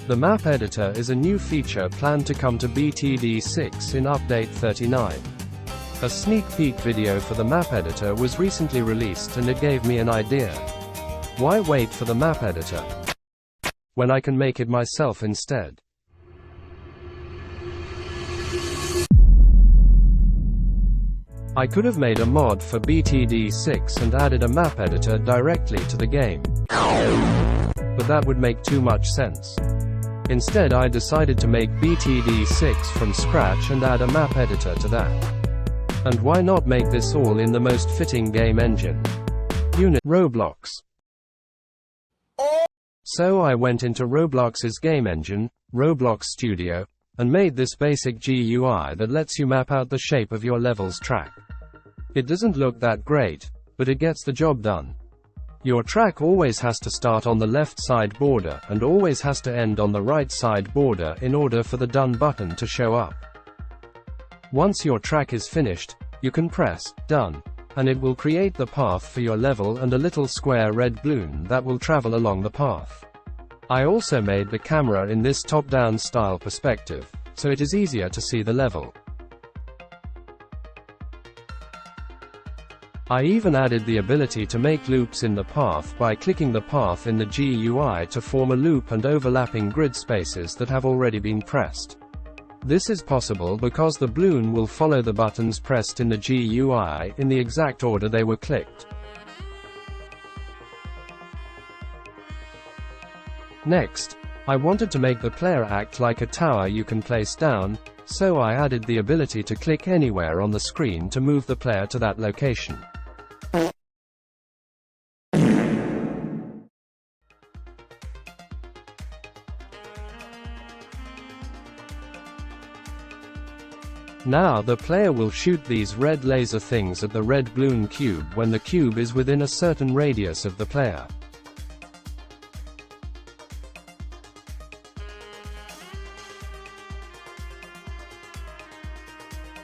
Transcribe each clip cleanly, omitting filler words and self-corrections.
The map editor is a new feature planned to come to BTD6 in update 39. A sneak peek video for the map editor was recently released and it gave me an idea. Why wait for the map editor when I can make it myself instead? I could have made a mod for BTD6 and added a map editor directly to the game, but that would make too much sense. Instead, I decided to make BTD6 from scratch and add a map editor to that. And why not make this all in the most fitting game engine? Roblox. So I went into Roblox's game engine, Roblox Studio, and made this basic GUI that lets you map out the shape of your level's track. It doesn't look that great, but it gets the job done. Your track always has to start on the left side border and always has to end on the right side border in order for the Done button to show up. Once your track is finished, you can press Done, and it will create the path for your level and a little square red balloon that will travel along the path. I also made the camera in this top-down style perspective, so it is easier to see the level. I even added the ability to make loops in the path by clicking the path in the GUI to form a loop and overlapping grid spaces that have already been pressed. This is possible because the balloon will follow the buttons pressed in the GUI in the exact order they were clicked. Next, I wanted to make the player act like a tower you can place down, so I added the ability to click anywhere on the screen to move the player to that location. Now the player will shoot these red laser things at the red balloon cube when the cube is within a certain radius of the player.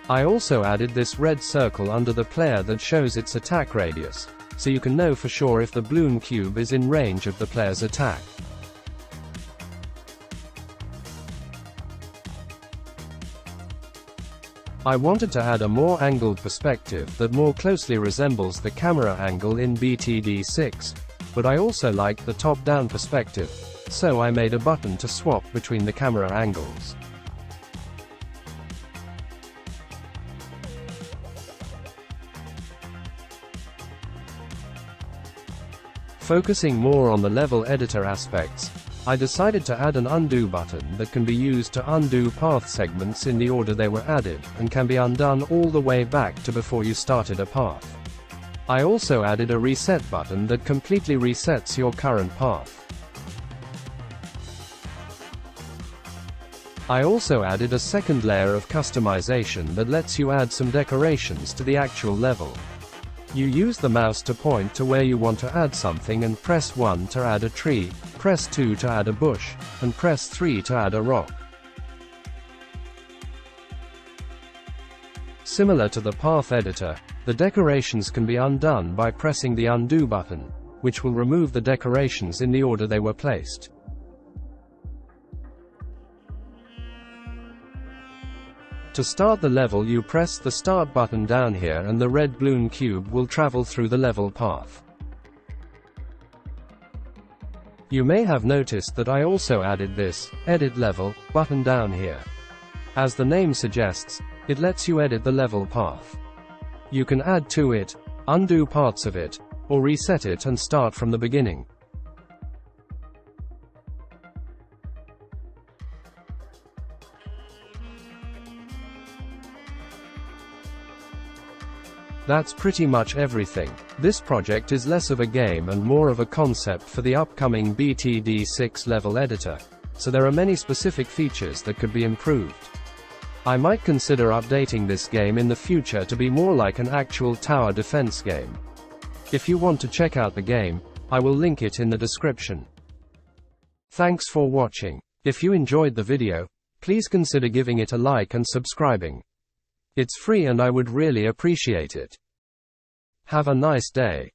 I also added this red circle under the player that shows its attack radius, so you can know for sure if the balloon cube is in range of the player's attack. I wanted to add a more angled perspective that more closely resembles the camera angle in BTD6, but I also liked the top-down perspective, so I made a button to swap between the camera angles. Focusing more on the level editor aspects, I decided to add an undo button that can be used to undo path segments in the order they were added, and can be undone all the way back to before you started a path. I also added a reset button that completely resets your current path. I also added a second layer of customization that lets you add some decorations to the actual level. You use the mouse to point to where you want to add something and press 1 to add a tree, press 2 to add a bush, and press 3 to add a rock. Similar to the path editor, the decorations can be undone by pressing the undo button, which will remove the decorations in the order they were placed. To start the level, you press the start button down here and the red balloon cube will travel through the level path. You may have noticed that I also added this edit level button down here. As the name suggests, it lets you edit the level path. You can add to it, undo parts of it, or reset it and start from the beginning. That's pretty much everything. This project is less of a game and more of a concept for the upcoming BTD6 level editor, so there are many specific features that could be improved. I might consider updating this game in the future to be more like an actual tower defense game. If you want to check out the game, I will link it in the description. Thanks for watching. If you enjoyed the video, please consider giving it a like and subscribing. It's free and I would really appreciate it. Have a nice day.